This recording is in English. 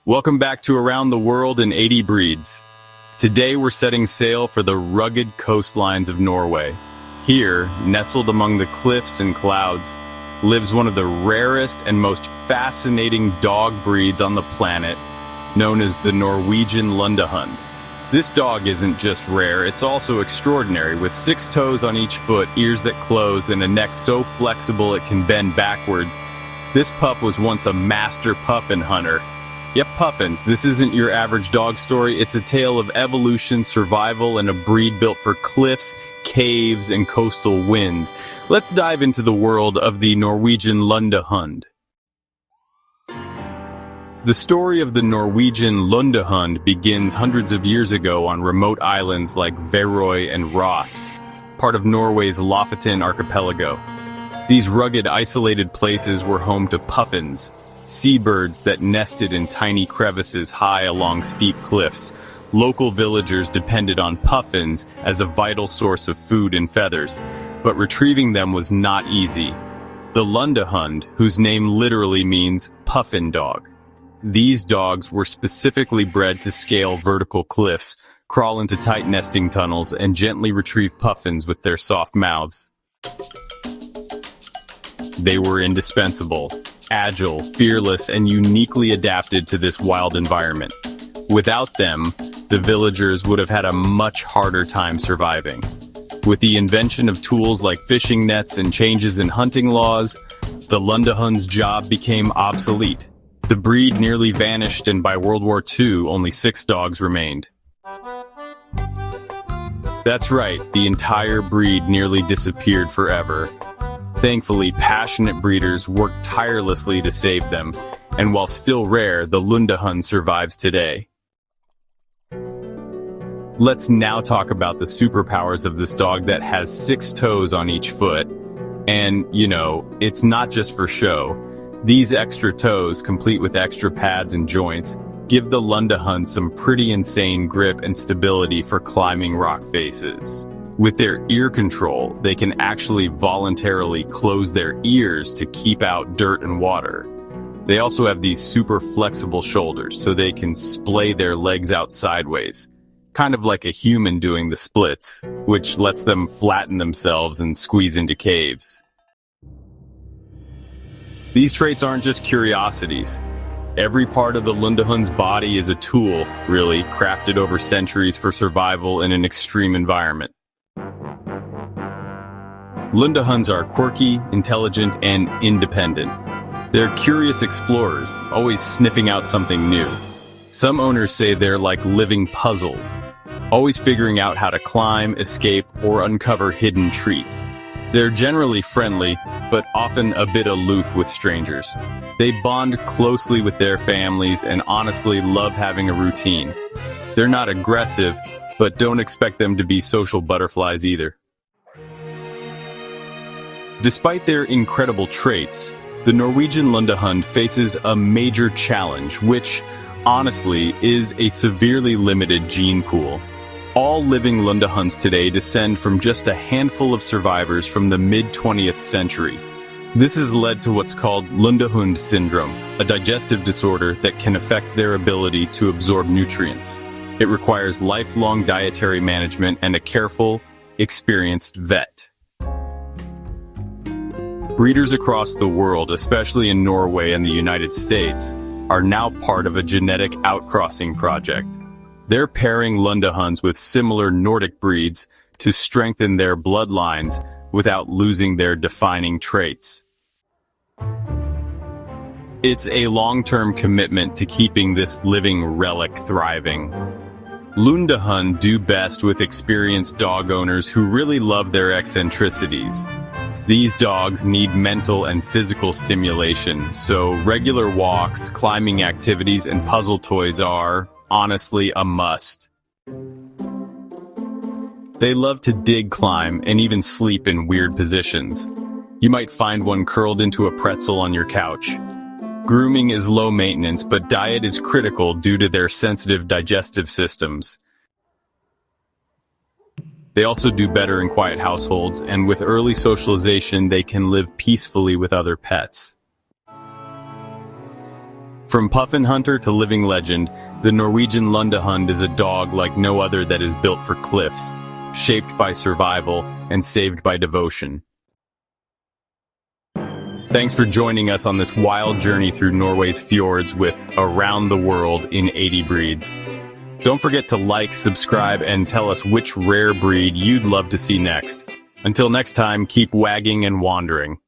Welcome back to Around the World in 80 Breeds. Today we're setting sail for the rugged coastlines of Norway. Here, nestled among the cliffs and clouds, lives one of the rarest and most fascinating dog breeds on the planet, known as the Norwegian Lundehund. This dog isn't just rare, it's also extraordinary, with 6 toes on each foot, ears that close, and a neck so flexible it can bend backwards. This pup was once a master puffin hunter. Yep, puffins. This isn't your average dog story. It's a tale of evolution, survival, and a breed built for cliffs, caves, and coastal winds. Let's dive into the world of the Norwegian Lundehund. The story of the Norwegian Lundehund begins hundreds of years ago on remote islands like Værøy and Ross, part of Norway's Lofoten archipelago. These rugged, isolated places were home to puffins, seabirds that nested in tiny crevices high along steep cliffs. Local villagers depended on puffins as a vital source of food and feathers, but retrieving them was not easy. The Lundehund, whose name literally means puffin dog. These dogs were specifically bred to scale vertical cliffs, crawl into tight nesting tunnels, and gently retrieve puffins with their soft mouths. They were indispensable, agile, fearless, and uniquely adapted to this wild environment. Without them, the villagers would have had a much harder time surviving. With the invention of tools like fishing nets and changes in hunting laws, the Lundehund's job became obsolete. The breed nearly vanished, and by World War II, only 6 dogs remained. That's right, the entire breed nearly disappeared forever. Thankfully, passionate breeders worked tirelessly to save them, and while still rare, the Lundehund survives today. Let's now talk about the superpowers of this dog that has 6 toes on each foot. And, it's not just for show. These extra toes, complete with extra pads and joints, give the Lundehund some pretty insane grip and stability for climbing rock faces. With their ear control, they can actually voluntarily close their ears to keep out dirt and water. They also have these super flexible shoulders, so they can splay their legs out sideways, kind of like a human doing the splits, which lets them flatten themselves and squeeze into caves. These traits aren't just curiosities. Every part of the Lundehund's body is a tool, really, crafted over centuries for survival in an extreme environment. Lundehunds are quirky, intelligent, and independent. They're curious explorers, always sniffing out something new. Some owners say they're like living puzzles, always figuring out how to climb, escape, or uncover hidden treats. They're generally friendly, but often a bit aloof with strangers. They bond closely with their families and honestly love having a routine. They're not aggressive, but don't expect them to be social butterflies either. Despite their incredible traits, the Norwegian Lundehund faces a major challenge, which, honestly, is a severely limited gene pool. All living Lundehunds today descend from just a handful of survivors from the mid-20th century. This has led to what's called Lundehund syndrome, a digestive disorder that can affect their ability to absorb nutrients. It requires lifelong dietary management and a careful, experienced vet. Breeders across the world, especially in Norway and the United States, are now part of a genetic outcrossing project. They're pairing Lundehunds with similar Nordic breeds to strengthen their bloodlines without losing their defining traits. It's a long-term commitment to keeping this living relic thriving. Lundehund do best with experienced dog owners who really love their eccentricities. These dogs need mental and physical stimulation, so regular walks, climbing activities, and puzzle toys are, honestly, a must. They love to dig, climb, and even sleep in weird positions. You might find one curled into a pretzel on your couch. Grooming is low maintenance, but diet is critical due to their sensitive digestive systems. They also do better in quiet households, and with early socialization, they can live peacefully with other pets. From puffin hunter to living legend, the Norwegian Lundehund is a dog like no other that is built for cliffs, shaped by survival and saved by devotion. Thanks for joining us on this wild journey through Norway's fjords with Around the World in 80 Breeds. Don't forget to like, subscribe, and tell us which rare breed you'd love to see next. Until next time, keep wagging and wandering.